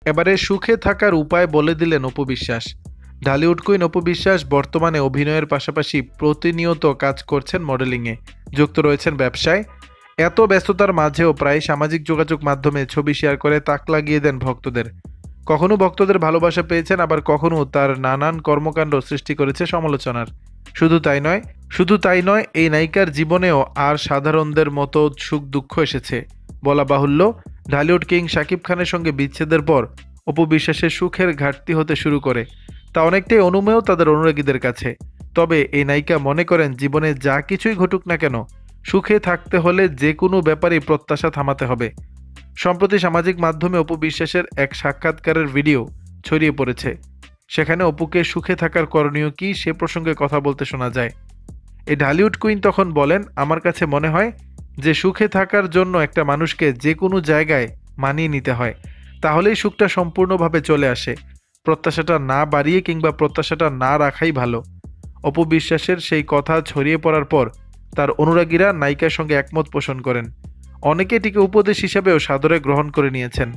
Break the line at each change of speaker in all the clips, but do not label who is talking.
এবারে সুখে থাকার উপায় বলে দিলেন অপু বিশ্বাস। ঢালিউড কুইন অপু বিশ্বাস বর্তমানে অভিনয়ের পাশাপাশি প্রতিনিয়ত কাজ করছেন মডেলিংয়ে, যুক্ত রয়েছেন ব্যবসায়। এত ব্যস্ততার মাঝেও প্রায় সামাজিক যোগাযোগ মাধ্যমে ছবি শেয়ার করে তাক লাগিয়ে দেন ভক্তদের। কখনো ভক্তদের ভালোবাসা পেয়েছেন, আবার কখনো তার নানান কর্মকাণ্ড সৃষ্টি করেছে সমালোচনার। শুধু তাই নয়, এই নায়িকার জীবনেও আর সাধারণদের মতো সুখ দুঃখ এসেছে। বলা বাহুল্য, ঢালিউড কিং শাকিব খানের সঙ্গে বিচ্ছেদের পর অপু বিশ্বাসের সুখের ঘাটতি হতে শুরু করে। তা অনেকটাই অনুমেয় তাদের অনুরাগীদের কাছে। তবে এই নায়িকা মনে করেন, জীবনে যা কিছুই ঘটুক না কেন, সুখে থাকতে হলে যে কোনো ব্যাপারেই প্রত্যাশা থামাতে হবে। সম্প্রতি সামাজিক মাধ্যমে অপু বিশ্বাসের এক সাক্ষাৎকারের ভিডিও ছড়িয়ে পড়েছে। সেখানে অপুকে সুখে থাকার করণীয় কি সে প্রসঙ্গে কথা বলতে শোনা যায়। এই ঢালিউড কুইন তখন বলেন, আমার কাছে মনে হয় যে সুখে থাকার জন্য একটা মানুষকে যে কোনো জায়গায় মানিয়ে নিতে হয়, তাহলেই সুখটা সম্পূর্ণভাবে চলে আসে। প্রত্যাশাটা না বাড়িয়ে কিংবা প্রত্যাশাটা না রাখাই ভালো। অপু বিশ্বাসের সেই কথা ছড়িয়ে পড়ার পর তার অনুরাগীরা নায়িকার সঙ্গে একমত পোষণ করেন। অনেকে এটিকে উপদেশ হিসাবেও সাদরে গ্রহণ করে নিয়েছেন।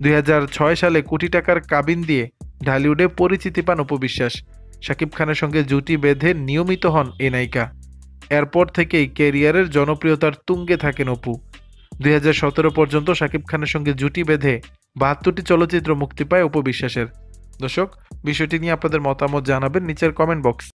2006 সালে কোটি টাকার কাবিন দিয়ে ঢালিউডে পরিচিতি পান অপু বিশ্বাস। শাকিব খানের সঙ্গে জুটি বেঁধে নিয়মিত হন এই নায়িকা। এরপর থেকেই ক্যারিয়ারের জনপ্রিয়তার তুঙ্গে থাকেন অপু। 2017 পর্যন্ত শাকিব খানের সঙ্গে জুটি বেঁধে 72টি চলচ্চিত্র মুক্তি পায় অপু বিশ্বাসের। দর্শক, বিষয়টি নিয়ে আপনাদের মতামত জানাবেন নিচের কমেন্ট বক্স।